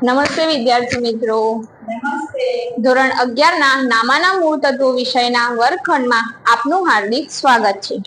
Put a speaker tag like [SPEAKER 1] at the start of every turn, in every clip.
[SPEAKER 1] નમસ્તે વિદ્યાર્થી મિત્રો.
[SPEAKER 2] નમસ્તે.
[SPEAKER 1] ધોરણ 11 ના નામાના મૂળ તત્વો વિષયના વર્ગખંડમાં આપનું હાર્દિક સ્વાગત છે.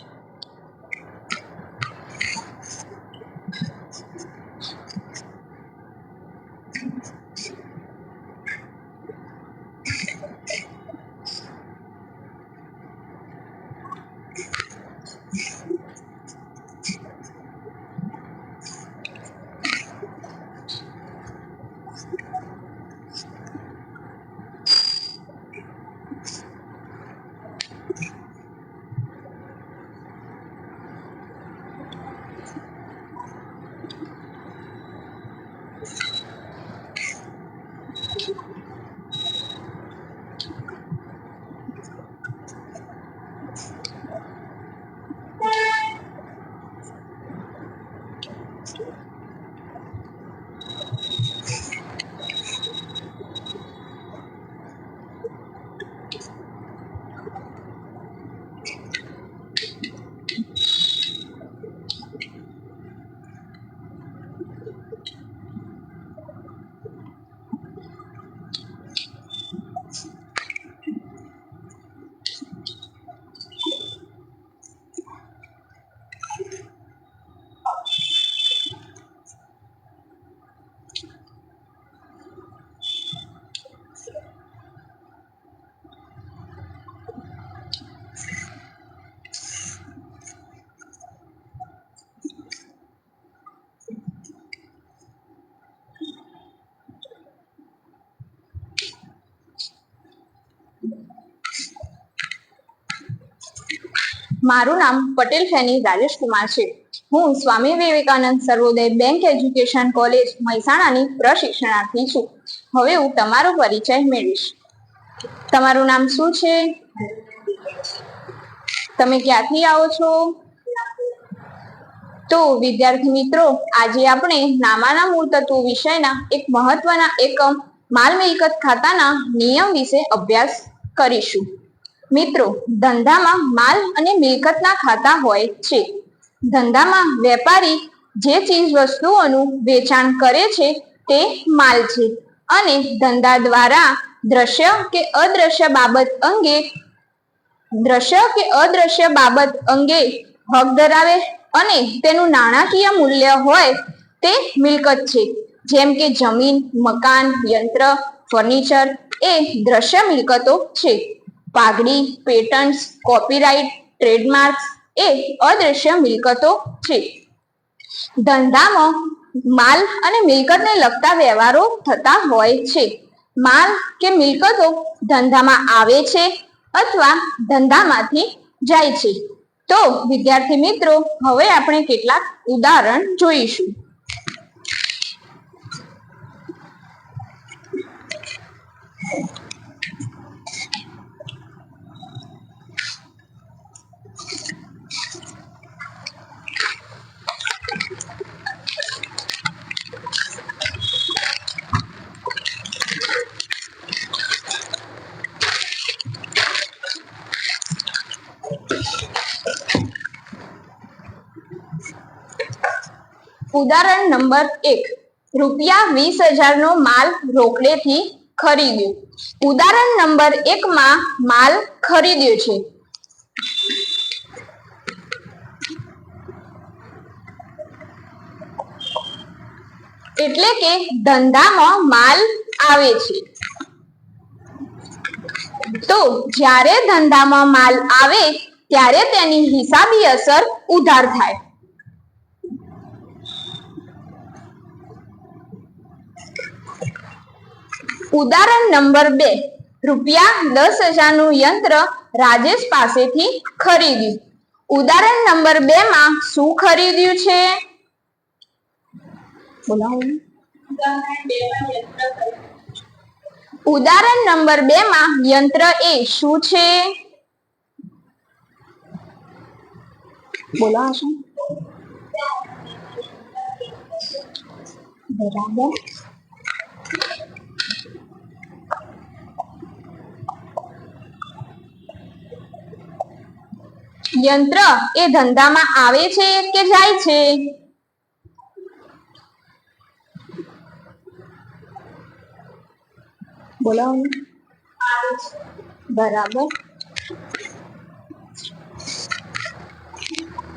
[SPEAKER 1] મારું નામ પટેલ ફેની રાજેશ કુમાર છે. હું સ્વામી વિવેકાનંદ સર્વોદય બેંક એજ્યુકેશન કોલેજ મહેસાણાની પ્રશિક્ષણાર્થી છું. હવે હું તમારો પરિચય મેળવીશ. તમારું નામ શું છે? તમે ક્યાંથી આવો છો? તો વિદ્યાર્થી મિત્રો, આજે આપણે નામાના મૂળ તત્વો વિષયના એક મહત્વના એકમ માલ મિલકત ખાતાના નિયમ વિશે અભ્યાસ કરીશું. મિત્રો, ધંધામાં માલ અને મિલકતના ખાતા હોય છે. ધંધામાં વેપારી જે ચીજ વસ્તુઓનું વેચાણ કરે છે તે માલ છે અને ધંધા દ્વારા દ્રશ્ય કે અદ્રશ્ય બાબત અંગે હક ધરાવે અને તેનું નાણાકીય મૂલ્ય હોય તે મિલકત છે. જેમ કે જમીન, મકાન, યંત્ર, ફર્નિચર એ દ્રશ્ય મિલકતો છે. પાઘડી, પેટન્ટ્સ, કોપીરાઇટ, ટ્રેડમાર્ક્સ એ અદ્રશ્ય મિલકતો છે. ધંધામાં માલ અને મિલકતને લગતા વ્યવહારો થતા હોય છે. માલ કે મિલકતો ધંધામાં આવે છે અથવા ધંધામાંથી જાય છે. તો વિદ્યાર્થી મિત્રો, હવે આપણે કેટલાક ઉદાહરણ જોઈશું. ઉદાહરણ નંબર 1. રૂપિયા 20,000 નો માલ રોકડેથી ખરીદ્યો. ઉદાહરણ નંબર 1 માં માલ ખરીદ્યો છે. એટલે કે ધંધામાં માલ આવે છે. તો જ્યારે ધંધામાં માલ આવે ત્યારે તેની હિસાબી અસર ઉધાર થાય. ઉદાહરણ નંબર 2. રૂપિયા 10,000 નું યંત્ર રાજેશ પાસેથી ખરીદ્યું. ઉદાહરણ નંબર 2 માં શું ખરીદ્યું છે? ઉદાહરણ નંબર 2 માં યંત્ર એ શું છે? બોલાવો. બરાબર. યંત્ર એ ધંધામાં આવે છે કે જાય છે? બોલો બરાબર.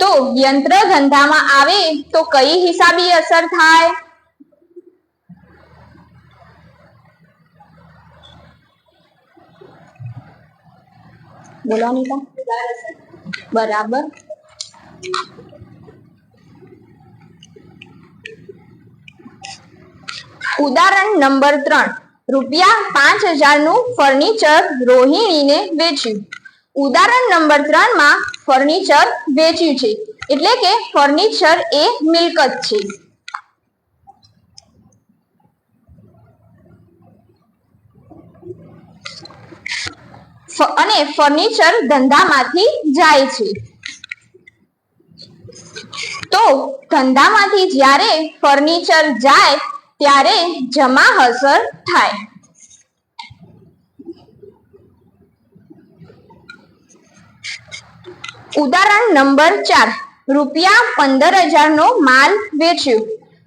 [SPEAKER 1] તો યંત્ર ધંધામાં આવે તો કઈ હિસાબી અસર થાય? બોલો અનિતા. બરાબર. ઉદાહરણ નંબર 3 ₹5,000 નું ફર્નિચર રોહિણીને વેચ્યું. ઉદાહરણ નંબર 3 માં ફર્નિચર વેચ્યું છે એટલે કે ફર્નિચર એ મિલકત છે. અને ફર્નિચર ધંધામાંથી જાય છે. તો ધંધામાંથી જ્યારે ફર્નિચર જાય ત્યારે જમા અસર થાય. ઉદાહરણ નંબર 4 ₹15,000 નો માલ વેચ્યો.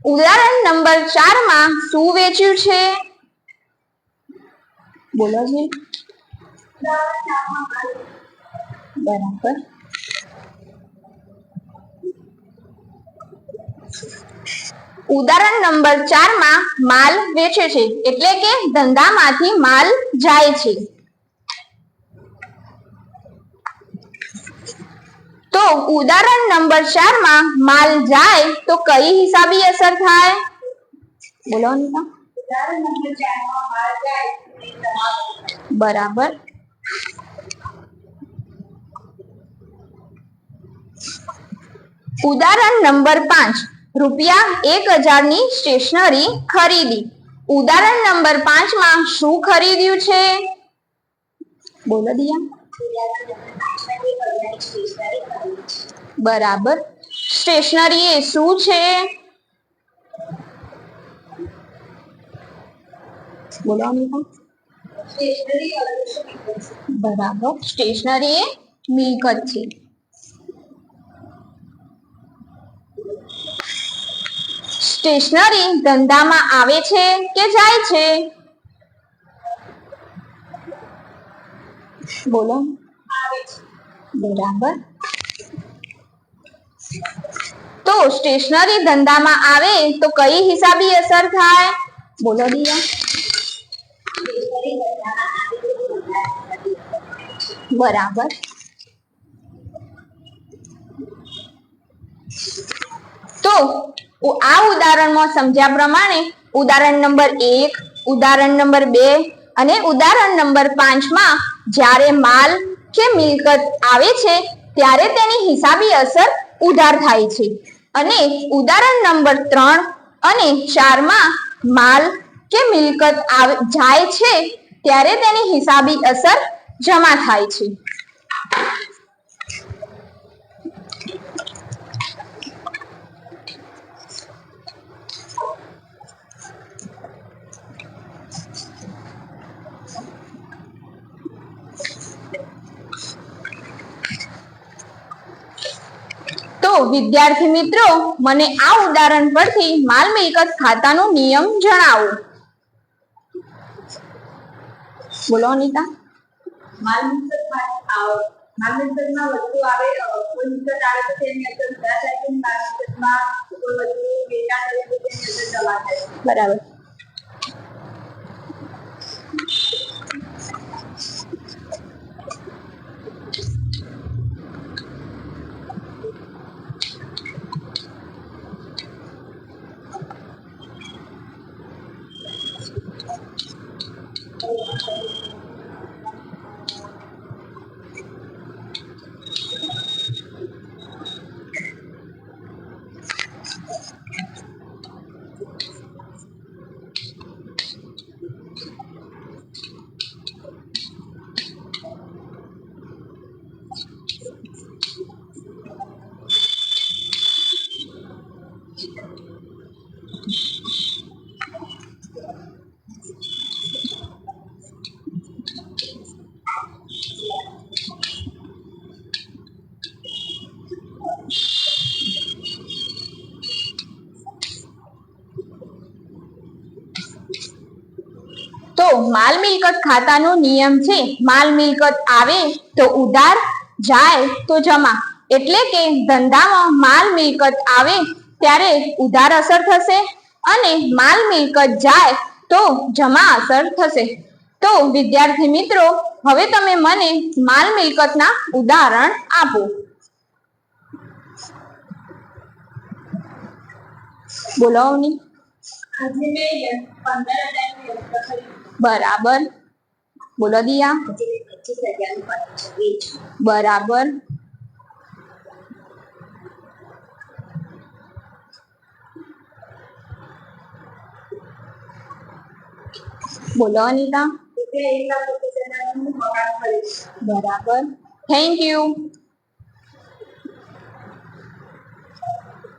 [SPEAKER 1] ઉદાહરણ નંબર 4 માં શું વેચ્યું છે? બોલો જી. બરાબર. ઉદાહરણ નંબર 4 માં માલ વેચે છે એટલે કે ધંધામાંથી માલ જાય છે. તો ઉદાહરણ નંબર 4 માં માલ જાય તો કઈ હિસાબી અસર થાય? બોલો અનિતા. ઉદાહરણ નંબર 4 માં માલ જાય. બરાબર. ઉદાહરણ નંબર 5 ₹1,000 ની સ્ટેશનરી ખરીદી. ઉદાહરણ નંબર 5 માં શું ખરીદ્યું છે? બોલો દિયા. બરાબર. સ્ટેશનરી એ શું છે? બોલો અનિતા. બરાબર. સ્ટેશનરી એ મિલકત છે. સ્ટેશનરી ધંધામાં આવે છે કે જાય છે? બોલો. બરાબર. તો સ્ટેશનરી ધંધામાં આવે તો કઈ હિસાબી અસર થાય? બોલો દિયા. બરાબર. તો આ ઉદાહરણમાં સમજ્યા પ્રમાણે ઉદાહરણ નંબર 1, ઉદાહરણ નંબર 2 અને ઉદાહરણ નંબર 5 માં જ્યારે માલ કે મિલકત આવે છે ત્યારે તેની હિસાબી અસર ઉધાર થાય છે અને ઉદાહરણ નંબર 3 અને 4 માં માલ કે મિલકત જાય છે ત્યારે તેની હિસાબી અસર જમા થાય છે. તો વિદ્યાર્થી મિત્રો, મને આ ઉદાહરણ પરથી માલ મિલકત ખાતાનો નિયમ જણાવો. બોલો અનિતા. માલ મિલકતમાં વસ્તુ આવે, કોઈ મિલકત આવે તો તેની અસર ઉધાર થાય છે. માલ મિલકતમાં કોઈ વસ્તુ વેચાણ કરે તો તેની અસર જમા થાય છે. બરાબર. તો માલ મિલકત ખાતાનો નિયમ છે માલ મિલકત આવે તો ઉધાર, જાય તો જમા. એટલે કે ધંધામાં માલ મિલકત આવે ત્યારે ઉધાર અસર થશે અને માલ મિલકત જાય તો જમા અસર થશે. તો વિદ્યાર્થી મિત્રો, હવે તમે મને માલ મિલકતના ઉદાહરણ આપો. બોલો અવની. બરાબર. બોલો દિયા. બરાબર. બોલો અનિતા. બરાબર. Thank you.